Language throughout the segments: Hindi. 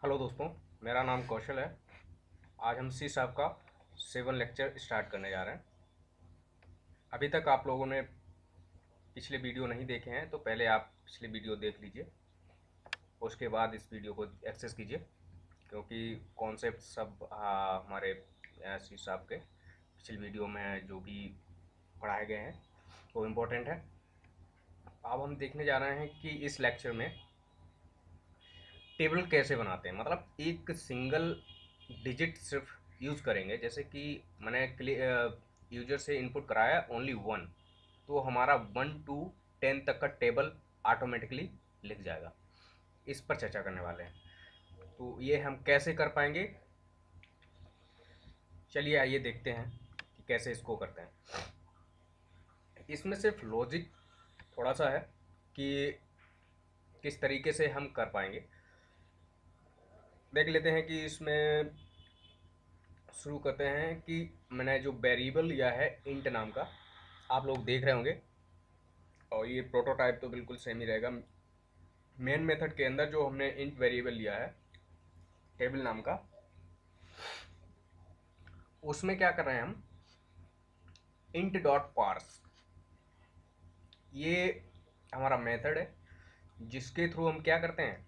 हेलो दोस्तों, मेरा नाम कौशल है। आज हम सी साहब का 7 लेक्चर स्टार्ट करने जा रहे हैं। अभी तक आप लोगों ने पिछले वीडियो नहीं देखे हैं तो पहले आप पिछले वीडियो देख लीजिए, उसके बाद इस वीडियो को एक्सेस कीजिए, क्योंकि कॉन्सेप्ट सब हमारे सी साहब के पिछले वीडियो में जो भी पढ़ाए गए हैं वो इम्पोर्टेंट है। अब हम देखने जा रहे हैं कि इस लेक्चर में टेबल कैसे बनाते हैं, मतलब एक सिंगल डिजिट सिर्फ यूज़ करेंगे। जैसे कि मैंने यूजर से इनपुट कराया ओनली वन, तो हमारा 1 to 10 तक का टेबल ऑटोमेटिकली लिख जाएगा। इस पर चर्चा करने वाले हैं, तो ये हम कैसे कर पाएंगे। चलिए आइए देखते हैं कि कैसे इसको करते हैं। इसमें सिर्फ लॉजिक थोड़ा सा है कि किस तरीके से हम कर पाएंगे। देख लेते हैं कि इसमें शुरू करते हैं कि मैंने जो वेरिएबल लिया है इंट नाम का, आप लोग देख रहे होंगे, और ये प्रोटोटाइप तो बिल्कुल सेम ही रहेगा। मेन मेथड के अंदर जो हमने इंट वेरिएबल लिया है टेबल नाम का, उसमें क्या कर रहे हैं हम, इंट डॉट पार्स, ये हमारा मेथड है जिसके थ्रू हम क्या करते हैं,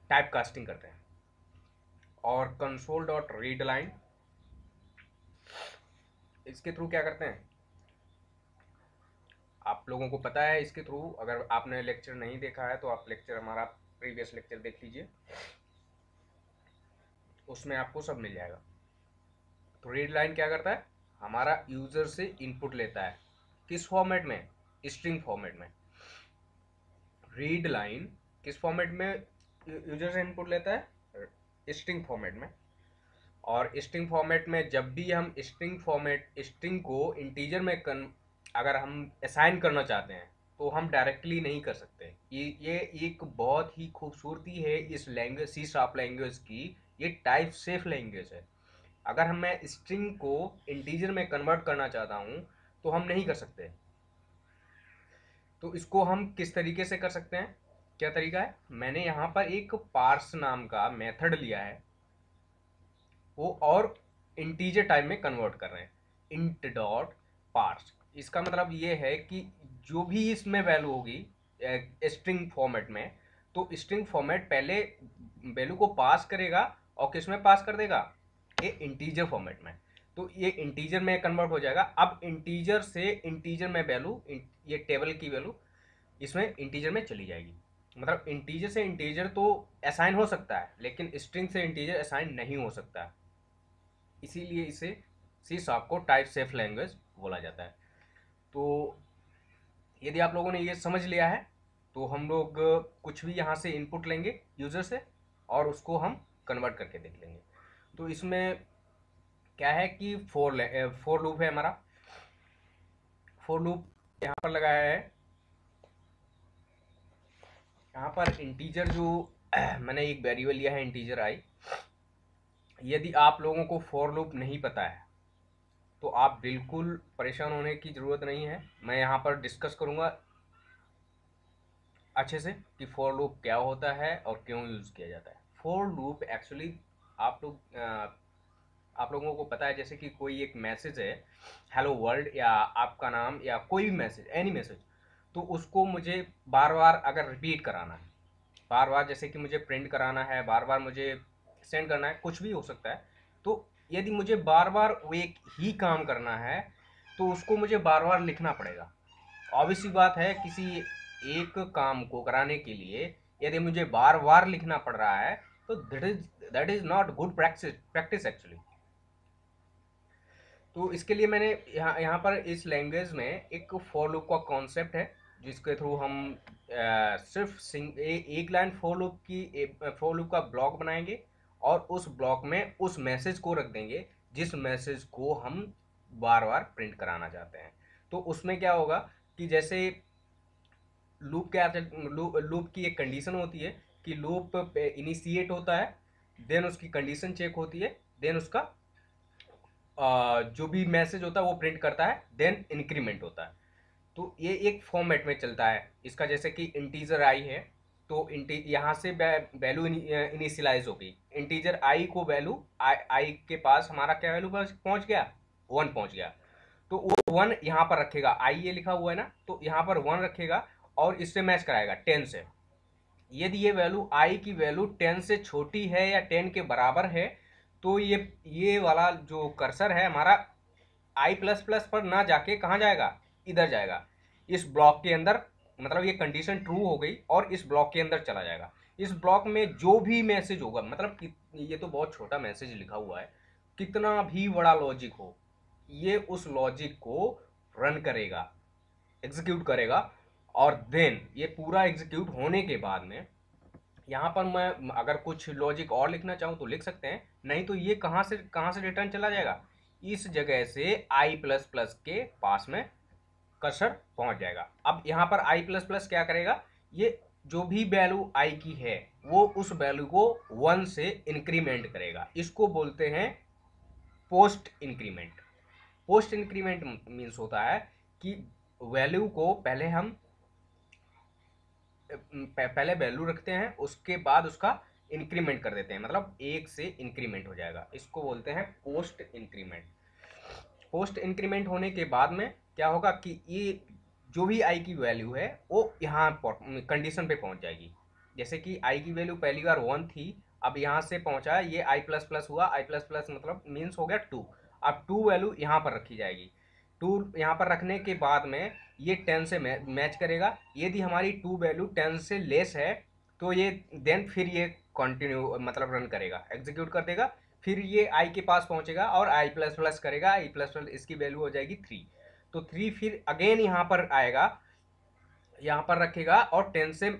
टाइप कास्टिंग करते हैं। और कंसोल डॉट रीड लाइन, इसके थ्रू क्या करते हैं, आप लोगों को पता है। इसके थ्रू अगर आपने लेक्चर नहीं देखा है तो आप लेक्चर, हमारा प्रीवियस लेक्चर देख लीजिए, उसमें आपको सब मिल जाएगा। तो रीड लाइन क्या करता है, हमारा यूजर से इनपुट लेता है। किस फॉर्मेट में, स्ट्रिंग फॉर्मेट में। रीड लाइन किस फॉर्मेट में यूजर से इनपुट लेता है, स्ट्रिंग फॉर्मेट में। और स्ट्रिंग फॉर्मेट में जब भी हम स्ट्रिंग को इंटीजर में अगर हम असाइन करना चाहते हैं तो हम डायरेक्टली नहीं कर सकते। ये एक बहुत ही खूबसूरती है इस लैंग्वेज, सी शार्प लैंग्वेज की। ये टाइप सेफ लैंग्वेज है। अगर मैं स्ट्रिंग को इंटीजर में कन्वर्ट करना चाहता हूँ तो हम नहीं कर सकते। तो इसको हम किस तरीके से कर सकते हैं, क्या तरीका है, मैंने यहाँ पर एक पार्स नाम का मेथड लिया है, वो और इंटीजर टाइप में कन्वर्ट कर रहे हैं, इंट डॉट पार्स। इसका मतलब ये है कि जो भी इसमें वैल्यू होगी स्ट्रिंग फॉर्मेट में, तो स्ट्रिंग फॉर्मेट पहले वैल्यू को पास करेगा और किस में पास कर देगा, ये इंटीजर फॉर्मेट में। तो ये इंटीजर में कन्वर्ट हो जाएगा। अब इंटीजर से इंटीजर में वैल्यू, ये टेबल की वैल्यू इसमें इंटीजर में चली जाएगी। मतलब इंटीजर से इंटीजर तो असाइन हो सकता है, लेकिन स्ट्रिंग से इंटीजर असाइन नहीं हो सकता है। इसीलिए इसे सी शार्प को टाइप सेफ लैंग्वेज बोला जाता है। तो यदि आप लोगों ने ये समझ लिया है तो हम लोग कुछ भी यहाँ से इनपुट लेंगे यूज़र से और उसको हम कन्वर्ट करके देख लेंगे। तो इसमें क्या है कि फोर लूप है हमारा। फोर लूप यहाँ पर लगाया है। यहाँ पर इंटीजर जो मैंने एक वेरिएबल लिया है इंटीजर आई। यदि आप लोगों को फोर लूप नहीं पता है तो आप बिल्कुल परेशान होने की ज़रूरत नहीं है। मैं यहाँ पर डिस्कस करूँगा अच्छे से कि फोर लूप क्या होता है और क्यों यूज़ किया जाता है। फोर लूप एक्चुअली आप लोगों को पता है, जैसे कि कोई एक मैसेज है, हेलो वर्ल्ड या आपका नाम या कोई भी मैसेज, एनी मैसेज, तो उसको मुझे बार बार अगर रिपीट कराना है, बार बार जैसे कि मुझे प्रिंट कराना है, बार बार मुझे सेंड करना है, कुछ भी हो सकता है। तो यदि मुझे बार बार वो एक ही काम करना है तो उसको मुझे बार बार लिखना पड़ेगा। ऑब्वियस सी बात है, किसी एक काम को कराने के लिए यदि मुझे बार बार लिखना पड़ रहा है तो that is not good practice actually. तो इसके लिए मैंने यहाँ पर इस लैंग्वेज में एक फॉर लूप का कॉन्सेप्ट है, जिसके थ्रू हम सिर्फ एक लाइन फॉर लूप का ब्लॉक बनाएंगे और उस ब्लॉक में उस मैसेज को रख देंगे जिस मैसेज को हम बार बार प्रिंट कराना चाहते हैं। तो उसमें क्या होगा कि जैसे लूप की एक कंडीशन होती है कि लूप इनिशिएट होता है, देन उसकी कंडीशन चेक होती है, देन उसका जो भी मैसेज होता है वो प्रिंट करता है, देन इंक्रीमेंट होता है। तो ये एक फॉर्मेट में चलता है इसका। जैसे कि इंटीजर आई है, तो यहाँ से वैल्यू इनिशियलाइज हो गई, इंटीजर आई को वैल्यू आई के पास हमारा क्या वैल्यू पहुंच गया, 1 पहुंच गया। तो वो 1 यहाँ पर रखेगा, आई ये लिखा हुआ है ना, तो यहाँ पर 1 रखेगा और इससे मैच कराएगा 10 से। यदि ये वैल्यू आई की वैल्यू 10 से छोटी है या 10 के बराबर है, तो ये वाला जो कर्सर है हमारा आई प्लस प्लस पर ना जाके कहाँ जाएगा, इधर जाएगा, इस ब्लॉक के अंदर। मतलब ये कंडीशन ट्रू हो गई और इस ब्लॉक के अंदर चला जाएगा। इस ब्लॉक में जो भी मैसेज होगा, मतलब ये तो बहुत छोटा मैसेज लिखा हुआ है, कितना भी बड़ा लॉजिक हो, ये उस लॉजिक को रन करेगा, एग्जीक्यूट करेगा। और देन ये पूरा एग्जीक्यूट होने के बाद में यहाँ पर मैं अगर कुछ लॉजिक और लिखना चाहूँ तो लिख सकते हैं, नहीं तो ये कहाँ से रिटर्न चला जाएगा, इस जगह से आई प्लस प्लस के पास में कर्सर पहुंच जाएगा। अब यहाँ पर आई प्लस प्लस क्या करेगा, ये जो भी वैल्यू आई की है वो उस वैल्यू को 1 से इंक्रीमेंट करेगा। इसको बोलते हैं post increment. Post increment means होता है कि वैल्यू को पहले वैल्यू रखते हैं, उसके बाद उसका इंक्रीमेंट कर देते हैं, मतलब 1 से इंक्रीमेंट हो जाएगा। इसको बोलते हैं पोस्ट इंक्रीमेंट। पोस्ट इंक्रीमेंट होने के बाद में क्या होगा कि ये जो भी आई की वैल्यू है वो यहाँ कंडीशन पे पहुंच जाएगी। जैसे कि आई की वैल्यू पहली बार 1 थी, अब यहाँ से पहुंचा ये आई प्लस प्लस हुआ, आई प्लस प्लस मतलब मीन्स हो गया 2। अब 2 वैल्यू यहाँ पर रखी जाएगी। 2 यहाँ पर रखने के बाद में ये 10 से मैच करेगा। यदि हमारी 2 वैल्यू 10 से लेस है तो ये देन फिर ये कंटिन्यू मतलब रन करेगा, एग्जीक्यूट कर देगा। फिर ये आई के पास पहुंचेगा और आई प्लस प्लस करेगा, आई प्लस प्लस इसकी वैल्यू हो जाएगी 3। तो 3 फिर अगेन यहाँ पर आएगा, यहाँ पर रखेगा और 10 से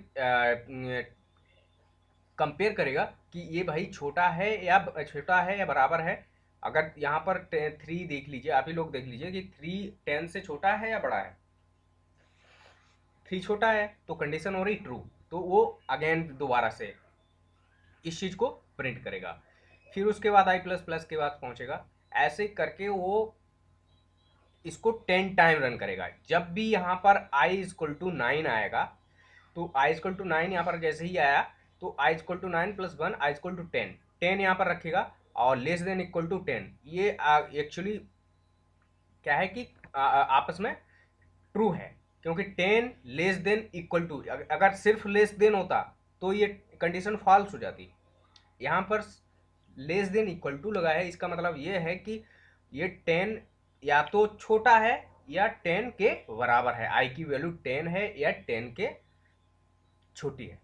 कंपेयर करेगा कि ये भाई छोटा है या बराबर है। अगर यहाँ पर 3 देख लीजिए, आप ही लोग देख लीजिए कि 3 10 से छोटा है या बड़ा है, 3 छोटा है तो कंडीशन हो रही ट्रू, तो वो अगेन दोबारा से इस चीज को प्रिंट करेगा। फिर उसके बाद आई प्लस प्लस के बाद पहुंचेगा, ऐसे करके वो इसको 10 टाइम रन करेगा। जब भी यहाँ पर आई इक्वल टू 9 आएगा, तो आई इक्वल टू 9 यहाँ पर जैसे ही आया तो I equal to 9 plus 1 I equal to 10, 10 यहाँ पर रखेगा और लेस देन इक्वल टू 10। ये एक्चुअली क्या है कि आपस में ट्रू है, क्योंकि 10 लेस देन इक्वल टू, अगर सिर्फ लेस देन होता तो ये कंडीशन फॉल्स हो जाती। यहाँ पर लेस देन इक्वल टू लगा है, इसका मतलब ये है कि ये 10 या तो छोटा है या 10 के बराबर है, आई की वैल्यू 10 है या 10 के छोटी है,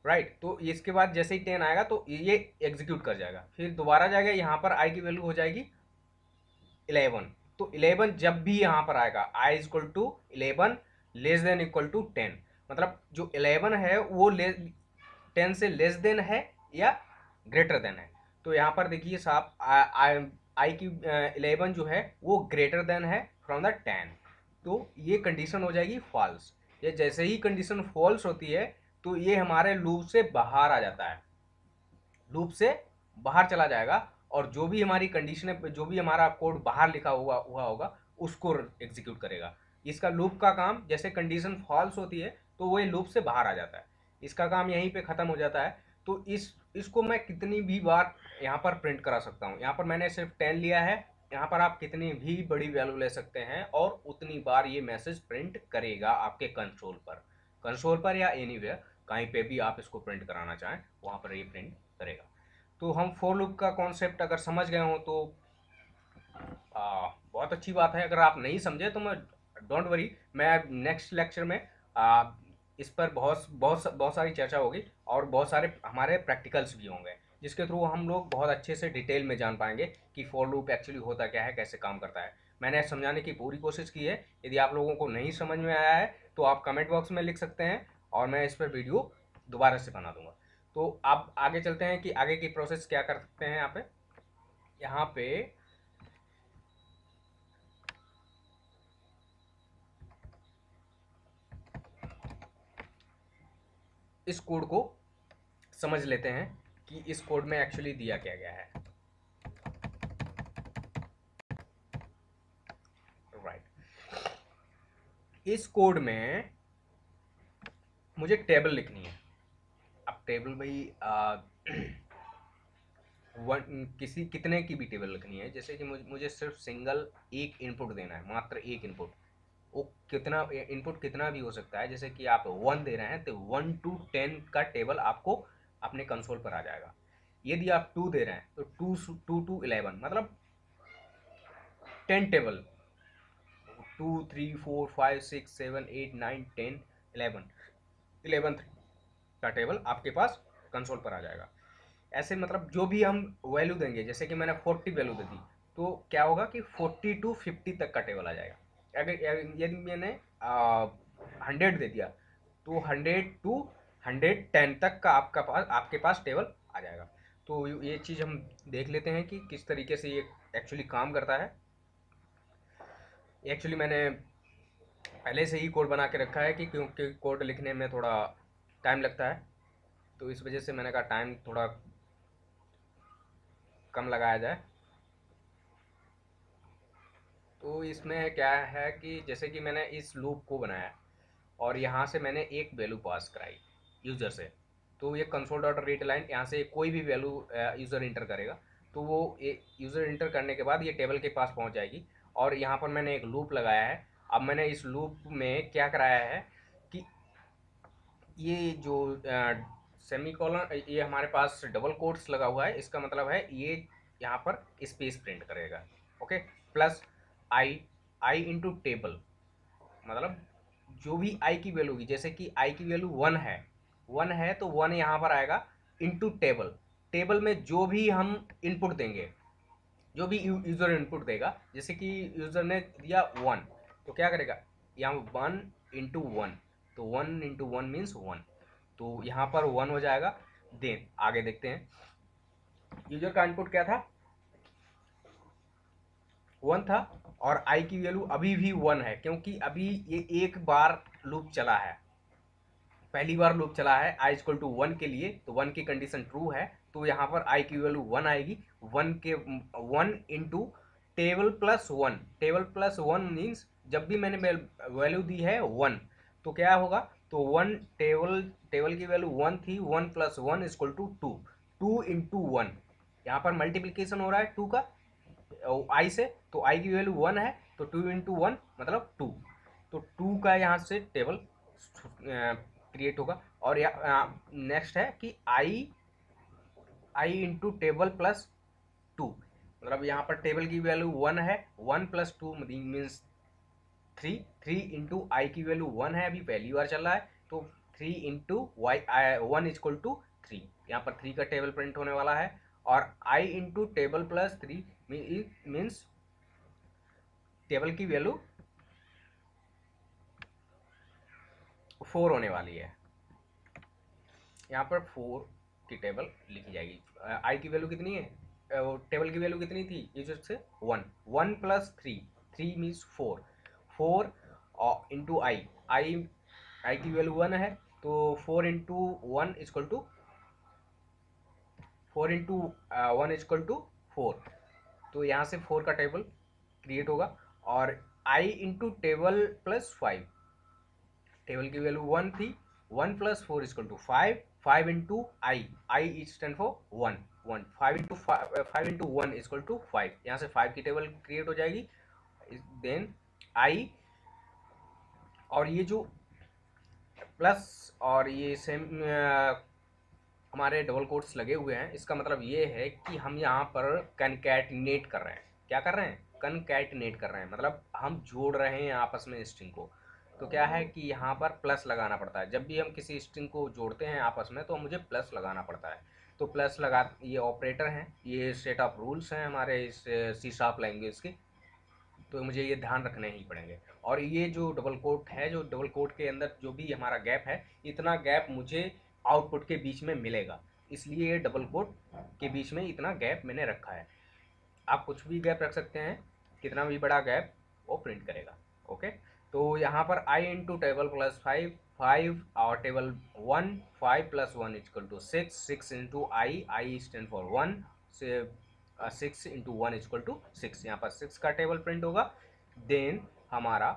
राइट। तो इसके बाद जैसे ही 10 आएगा तो ये एग्जीक्यूट कर जाएगा, फिर दोबारा जाएगा, यहाँ पर आई की वैल्यू हो जाएगी 11। तो 11 जब भी यहाँ पर आएगा I equal to 11 less than equal to 10, मतलब जो 11 है वो 10 से लेस देन है या ग्रेटर देन है। तो यहाँ पर देखिए साहब आई की 11 जो है वो ग्रेटर देन है फ्रॉम द 10, तो ये कंडीशन हो जाएगी फॉल्स। ये जैसे ही कंडीशन फॉल्स होती है तो ये हमारे लूप से बाहर आ जाता है, लूप से बाहर चला जाएगा और जो भी हमारी कंडीशन है, जो भी हमारा कोड बाहर लिखा हुआ होगा उसको एग्जीक्यूट करेगा। इसका लूप का काम, जैसे कंडीशन फॉल्स होती है तो वो लूप से बाहर आ जाता है, इसका काम यहीं पे ख़त्म हो जाता है। तो इसको मैं कितनी भी बार यहाँ पर प्रिंट करा सकता हूँ। यहाँ पर मैंने सिर्फ 10 लिया है, यहाँ पर आप कितनी भी बड़ी वैल्यू ले सकते हैं और उतनी बार ये मैसेज प्रिंट करेगा आपके कंसोल पर या एनीवेयर, कहीं पे भी आप इसको प्रिंट कराना चाहें वहाँ पर ये प्रिंट करेगा। तो हम फॉर लूप का कॉन्सेप्ट अगर समझ गए हो तो बहुत अच्छी बात है। अगर आप नहीं समझे तो मैं डोंट वरी, मैं नेक्स्ट लेक्चर में इस पर बहुत बहुत बहुत सारी चर्चा होगी और बहुत सारे हमारे प्रैक्टिकल्स भी होंगे, जिसके थ्रू हम लोग बहुत अच्छे से डिटेल में जान पाएंगे कि फॉर लूप एक्चुअली होता क्या है, कैसे काम करता है। मैंने समझाने की पूरी कोशिश की है। यदि आप लोगों को नहीं समझ में आया है तो आप कमेंट बॉक्स में लिख सकते हैं और मैं इस पर वीडियो दोबारा से बना दूंगा। तो आप आगे चलते हैं कि आगे की प्रोसेस क्या कर सकते हैं। यहाँ पे इस कोड को समझ लेते हैं कि इस कोड में एक्चुअली दिया क्या गया है, राइट। इस कोड में मुझे टेबल लिखनी है, अब टेबल भाई किसी कितने की भी टेबल लिखनी है, जैसे कि मुझे सिर्फ सिंगल एक इनपुट देना है, मात्र एक इनपुट। वो कितना इनपुट कितना भी हो सकता है, जैसे कि आप 1 दे रहे हैं तो 1 to 10 का टेबल आपको अपने कंसोल पर आ जाएगा। यदि आप 2 दे रहे हैं तो 2 to 11, मतलब 10 टेबल, 2 3 4 5 6 7 8 9 10 11, 11th का टेबल आपके पास कंसोल पर आ जाएगा। ऐसे मतलब जो भी हम वैल्यू देंगे, जैसे कि मैंने 40 वैल्यू दे दी, तो क्या होगा कि 40 to 50 तक का टेबल आ जाएगा। अगर यदि मैंने 100 दे दिया तो 100 to 110 तक का आपके पास टेबल आ जाएगा। तो ये चीज़ हम देख लेते हैं कि किस तरीके से ये एक्चुअली काम करता है। एक्चुअली मैंने पहले से ही कोड बना के रखा है कि क्योंकि कोड लिखने में थोड़ा टाइम लगता है, तो इस वजह से मैंने कहा टाइम थोड़ा कम लगाया जाए। तो इसमें क्या है कि जैसे कि मैंने इस लूप को बनाया और यहाँ से मैंने एक वैल्यू पास कराई यूज़र से, तो ये कंसोल डॉट रीड लाइन, यहाँ से कोई भी वैल्यू यूज़र इंटर करेगा तो वो यूज़र इंटर करने के बाद ये टेबल के पास पहुँच जाएगी। और यहाँ पर मैंने एक लूप लगाया है। अब मैंने इस लूप में क्या कराया है कि ये जो सेमी कॉलन, ये हमारे पास डबल कोट्स लगा हुआ है, इसका मतलब है ये यहाँ पर स्पेस प्रिंट करेगा। ओके, प्लस आई, आई इंटू टेबल, मतलब जो भी आई की वैल्यू होगी, जैसे कि आई की वैल्यू 1 है, 1 है तो 1 यहाँ पर आएगा इंटू टेबल। टेबल में जो भी हम इनपुट देंगे, जो भी यूज़र इनपुट देगा, जैसे कि यूज़र ने दिया 1 तो क्या करेगा यहाँ 1 इंटू 1, तो 1 इंटू 1 मीन्स 1, तो यहाँ पर 1 हो जाएगा। देन आगे देखते हैं, यूज़र का इनपुट क्या था, 1 था, और आई की वैल्यू अभी भी 1 है, क्योंकि अभी ये एक बार लूप चला है, पहली बार लूप चला है आई इक्वल टू 1 के लिए, तो 1 की कंडीशन ट्रू है, तो यहाँ पर आई की वैल्यू 1 आएगी। 1 के 1 into table plus 1, table plus 1 means जब भी मैंने वैल्यू दी है 1 तो क्या होगा, तो 1 टेबल, टेबल की वैल्यू 1 थी, 1 प्लस 1 इक्वल टू 2, 2 इंटू 1, यहाँ पर मल्टीप्लीकेशन हो रहा है 2 का आई से, तो आई की वैल्यू 1 है तो 2 इंटू 1 मतलब 2, तो 2 का यहाँ से टेबल क्रिएट होगा। और नेक्स्ट है कि आई, आई इंटू टेबल प्लस 2, मतलब यहाँ पर टेबल की वैल्यू 1 है, 1 प्लस 2 मीन्स 3, 3 इंटू आई की वैल्यू 1 है, अभी पहली बार चल रहा है, तो 3 इंटू वाई 1 इक्वल टू 3, यहाँ पर 3 का टेबल प्रिंट होने वाला है। और आई into table plus 3 means table की वैल्यू 4 होने वाली है, यहाँ पर 4 की टेबल लिखी जाएगी। आई की वैल्यू कितनी है, टेबल की वैल्यू कितनी थी यूजर से 1, 1 plus 3, 3 means 4, 4 into I, I, I की वैल्यू 1 है तो 4 into 1 equal to 4 into 1 equal to 4, तो यहाँ से 4 का टेबल क्रिएट होगा। और आई इंटू टेबल प्लस 5, टेबल की वैल्यू 1 थी, 1 plus 4 equal to 5, 5 into I, I is stand for 1, 1, 5 into 5 into 1 equal to 5, यहाँ से 5 की टेबल क्रिएट हो जाएगी। देन आई, और ये जो प्लस और ये सेम हमारे डबल कोट्स लगे हुए हैं, इसका मतलब ये है कि हम यहाँ पर कनकैटिनेट कर रहे हैं। क्या कर रहे हैं, कनकैटिनेट कर रहे हैं, मतलब हम जोड़ रहे हैं आपस में स्ट्रिंग को। तो क्या है कि यहाँ पर प्लस लगाना पड़ता है, जब भी हम किसी स्ट्रिंग को जोड़ते हैं आपस में तो मुझे प्लस लगाना पड़ता है। तो प्लस लगा, ये ऑपरेटर हैं, ये सेट ऑफ रूल्स हैं हमारे इस सी शार्प लैंग्वेज के, तो मुझे ये ध्यान रखने ही पड़ेंगे। और ये जो डबल कोट है, जो डबल कोट के अंदर जो भी हमारा गैप है, इतना गैप मुझे आउटपुट के बीच में मिलेगा, इसलिए ये डबल कोट के बीच में इतना गैप मैंने रखा है। आप कुछ भी गैप रख सकते हैं, कितना भी बड़ा गैप वो प्रिंट करेगा। ओके, तो यहाँ पर आई इंटू टेबल प्लस 5, 5 और table 1, 5 plus 1 equal to 6, 6 into I, I stand for 1 से 6 इंटू 1 इक्वल टू 6, यहाँ पर 6 का टेबल प्रिंट होगा। देन हमारा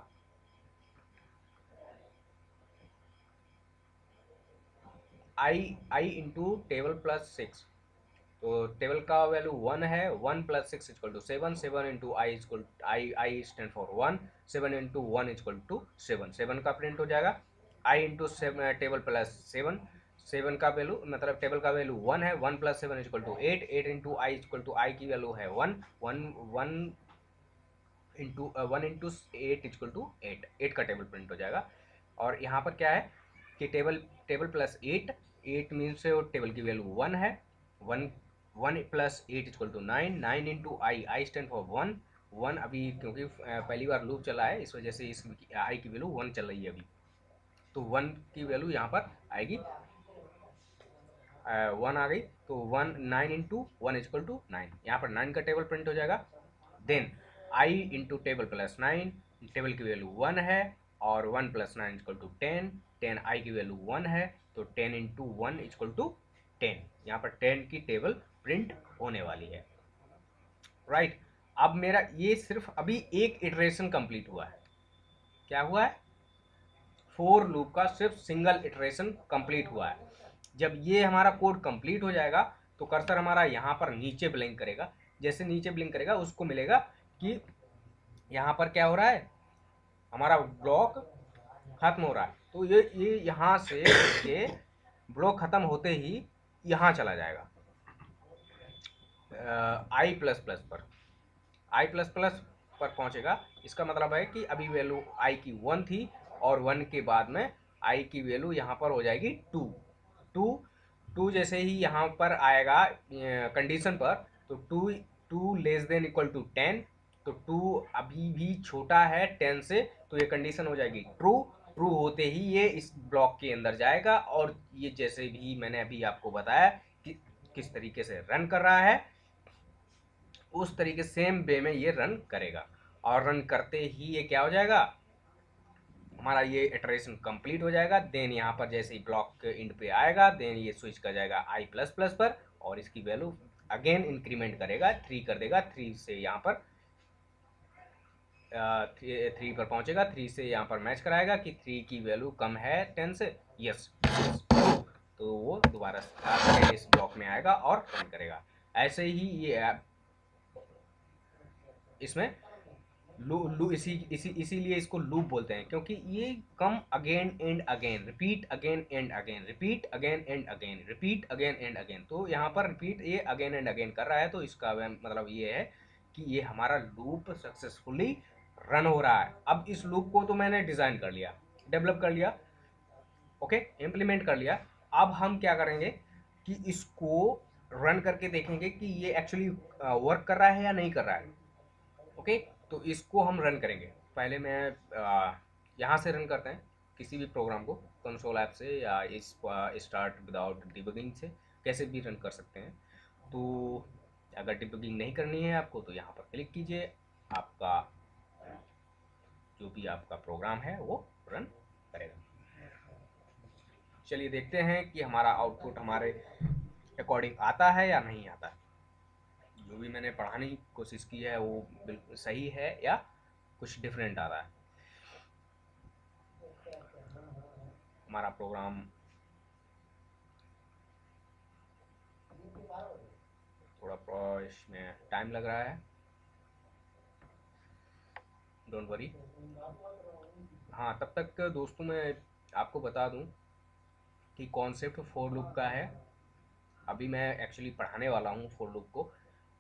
आई इंटू टेबल प्लस 6, तो टेबल का वैल्यू 1 है, 1 plus 6 equal to 7, 7 into I equal I stand for 1, 7 into 1 equal to 7, 7 का प्रिंट हो जाएगा। आई इंटू टेबल प्लस 7, 7 का वैल्यू मतलब टेबल का वैल्यू 1 है, 1 plus 7 equal to 8, 8 into I equal to i की वैल्यू है 1, 1 इंटू 1 इंटू 8 इक्वल टू 8, 8 का टेबल प्रिंट हो जाएगा। और यहाँ पर क्या है कि टेबल प्लस 8, 8 मीन्स टेबल की वैल्यू 1 है, 1 1 plus 8 equal to 9, 9 into I stand for 1, 1 अभी क्योंकि पहली बार लूप चला है इस वजह से इस आई की वैल्यू 1 चल रही है अभी, तो 1 की वैल्यू यहाँ पर आएगी 1 आ गई, तो 1 9 इंटू 1 इक्वल टू 9, यहाँ पर 9 का टेबल प्रिंट हो जाएगा। Then I into table plus 9, table की वैल्यू 1 है और 1 प्लस 9 इक्वल टू 10, 10 आई की वैल्यू 1 है, तो 10 इंटू 1 इक्वल टू 10, यहाँ पर 10 की टेबल प्रिंट होने वाली है। राइट, अब मेरा ये सिर्फ अभी एक इटरेशन कंप्लीट हुआ है। क्या हुआ है? फोर लूप का सिर्फ सिंगल इटरेशन कंप्लीट हुआ है। जब ये हमारा कोड कंप्लीट हो जाएगा तो कर्सर हमारा यहाँ पर नीचे ब्लिंक करेगा, जैसे नीचे ब्लिंक करेगा उसको मिलेगा कि यहाँ पर क्या हो रहा है, हमारा ब्लॉक खत्म हो रहा है, तो ये यहाँ से ये ब्लॉक खत्म होते ही यहाँ चला जाएगा आई प्लस प्लस पर, आई प्लस प्लस पर पहुंचेगा। इसका मतलब है कि अभी वैल्यू आई की 1 थी और 1 के बाद में आई की वैल्यू यहाँ पर हो जाएगी 2, 2 2 जैसे ही यहाँ पर आएगा कंडीशन पर, तो 2 2 लेस देन इक्वल टू 10, तो 2 अभी भी छोटा है 10 से, तो ये कंडीशन हो जाएगी ट्रू, ट्रू होते ही ये इस ब्लॉक के अंदर जाएगा और ये जैसे भी मैंने अभी आपको बताया कि किस तरीके से रन कर रहा है उस तरीके सेम वे में ये रन करेगा। और रन करते ही ये क्या हो जाएगा, हमारा ये इटरेशन कंप्लीट हो जाएगा। देन यहाँ पर जैसे ही ब्लॉक इंड पे आएगा देन ये स्विच कर जाएगा आई प्लस प्लस पर और इसकी वैल्यू अगेन इंक्रीमेंट करेगा, 3 कर देगा, 3 से यहाँ पर 3 पर पहुंचेगा, 3 से यहाँ पर मैच कराएगा कि 3 की वैल्यू कम है 10 से, यस, तो वो दोबारा इस ब्लॉक में आएगा और रन करेगा। ऐसे ही ये इसमें इसीलिए इसको लूप बोलते हैं, क्योंकि ये come again and again, repeat again and again, repeat again and again, repeat again and again, तो यहाँ पर रिपीट ये अगेन एंड अगेन कर रहा है, तो इसका मतलब ये है कि ये हमारा लूप सक्सेसफुली रन हो रहा है। अब इस लूप को तो मैंने डिज़ाइन कर लिया, डेवलप कर लिया, ओके, इम्प्लीमेंट कर लिया। अब हम क्या करेंगे कि इसको रन करके देखेंगे कि ये एक्चुअली वर्क कर रहा है या नहीं कर रहा है, ओके। तो इसको हम रन करेंगे। पहले मैं यहाँ से रन करते हैं किसी भी प्रोग्राम को, कंसोल ऐप से या इस स्टार्ट विदाउट डिबगिंग से कैसे भी रन कर सकते हैं। तो अगर डिबगिंग नहीं करनी है आपको तो यहाँ पर क्लिक कीजिए, आपका जो भी आपका प्रोग्राम है वो रन करेगा। चलिए देखते हैं कि हमारा आउटपुट हमारे अकॉर्डिंग आता है या नहीं आता है। जो भी मैंने पढ़ाने की कोशिश की है वो बिल्कुल सही है या कुछ डिफरेंट आ रहा है। हमारा प्रोग्राम थोड़ा इसमें टाइम लग रहा है, डोंट वरी। हाँ, तब तक दोस्तों मैं आपको बता दूं कि कॉन्सेप्ट फॉर लूप का है। अभी मैं एक्चुअली पढ़ाने वाला हूँ फॉर लूप को,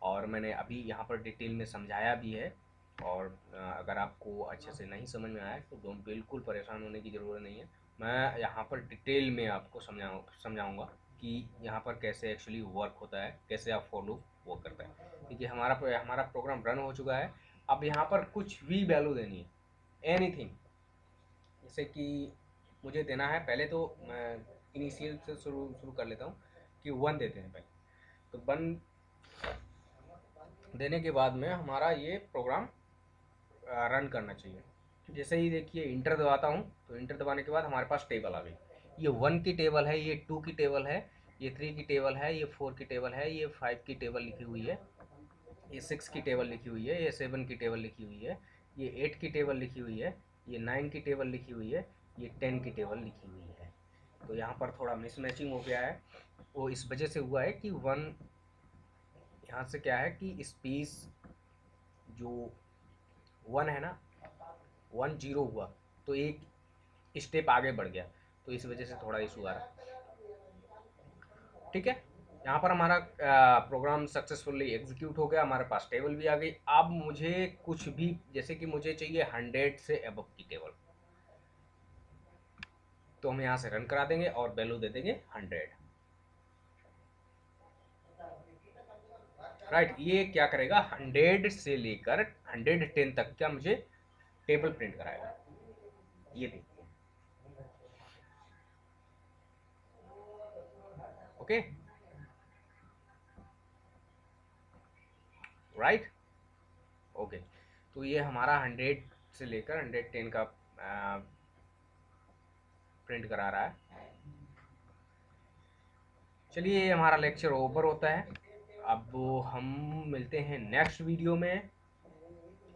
और मैंने अभी यहाँ पर डिटेल में समझाया भी है। और अगर आपको अच्छे से नहीं समझ में आया तो बिल्कुल परेशान होने की ज़रूरत नहीं है। मैं यहाँ पर डिटेल में आपको समझाऊँगा कि यहाँ पर कैसे एक्चुअली वर्क होता है, कैसे आप फॉर लूप वर्क करता है। देखिए हमारा प्रोग्राम रन हो चुका है। अब यहाँ पर कुछ भी वैल्यू देनी है, एनीथिंग, जैसे कि मुझे देना है, पहले तो मैं इनिशियल से शुरू कर लेता हूँ कि 1 देते हैं पहले। तो 1 देने के बाद में हमारा ये प्रोग्राम रन करना चाहिए। जैसे ही देखिए इंटर दबाता हूँ तो इंटर दबाने के बाद हमारे पास टेबल आ गई। ये 1 की टेबल है, ये 2 की टेबल है, ये 3 की टेबल है, ये 4 की टेबल है, ये 5 की टेबल लिखी हुई है, ये 6 की टेबल लिखी हुई है, ये 7 की टेबल लिखी हुई है, ये 8 की टेबल लिखी हुई है, ये 9 की टेबल लिखी हुई है, ये 10 की टेबल लिखी हुई है। तो यहाँ पर थोड़ा मिसमैचिंग हो गया है, वो इस वजह से हुआ है कि वन, यहाँ से क्या है कि स्पेस जो वन है ना, 10 हुआ तो एक स्टेप आगे बढ़ गया, तो इस वजह से थोड़ा इशू आ रहा है। ठीक है, यहाँ पर हमारा प्रोग्राम सक्सेसफुली एग्जीक्यूट हो गया, हमारे पास टेबल भी आ गई। अब मुझे कुछ भी, जैसे कि मुझे चाहिए 100 से अबव की टेबल, तो हम यहाँ से रन करा देंगे और वैल्यू दे देंगे 100। राइट, ये क्या करेगा, 100 से लेकर 110 तक का मुझे टेबल प्रिंट कराएगा। ये देखिए, ओके, राइट, ओके। तो ये हमारा 100 से लेकर 110 का प्रिंट करा रहा है। चलिए, ये हमारा लेक्चर ओवर होता है। अब हम मिलते हैं नेक्स्ट वीडियो में।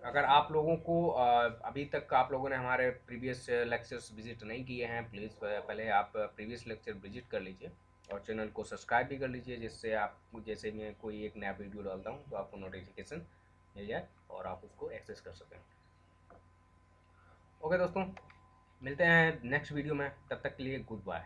अगर आप लोगों को अभी तक आप लोगों ने हमारे प्रीवियस लेक्चर्स विजिट नहीं किए हैं, प्लीज़ पहले आप प्रीवियस लेक्चर विजिट कर लीजिए और चैनल को सब्सक्राइब भी कर लीजिए, जिससे आप, जैसे मैं कोई एक नया वीडियो डालता हूँ तो आपको नोटिफिकेशन मिल जाए और आप उसको एक्सेस कर सकें। ओके दोस्तों, मिलते हैं नेक्स्ट वीडियो में, तब तक के लिए गुड बाय।